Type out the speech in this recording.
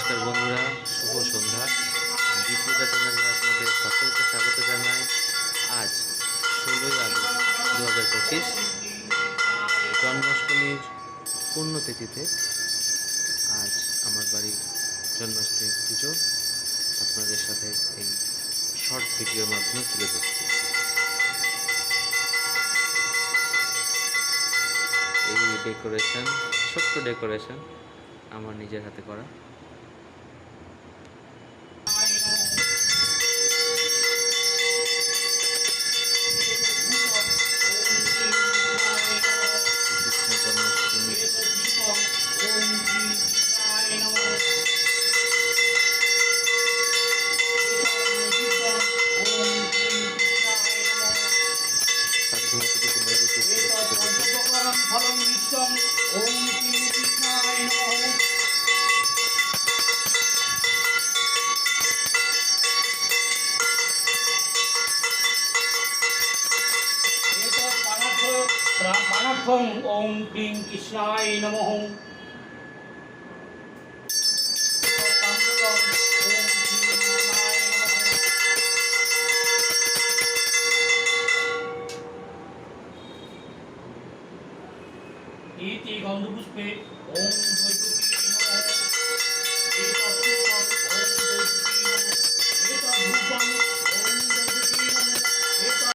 নমস্কার বন্ধুরা, শুভ সন্ধ্যা। দীপূজা চ্যানেলে আপনাদের সকলকে স্বাগত জানাই। আজ 16ই আগস্ট 2025 জন্মাষ্টমীর পুণ্যতিথিতে আজ আমার বাড়ির জন্মাষ্টমী পুজো আপনাদের সাথে এই শর্ট ভিডিওর মাধ্যমে তুলে ধরছি। এই ডেকোরেশন, ছোট্ট ডেকোরেশন আমার নিজের হাতে করা। ओम क्लीं कृष्णाय नमः। इति गंधपुष्पे ओम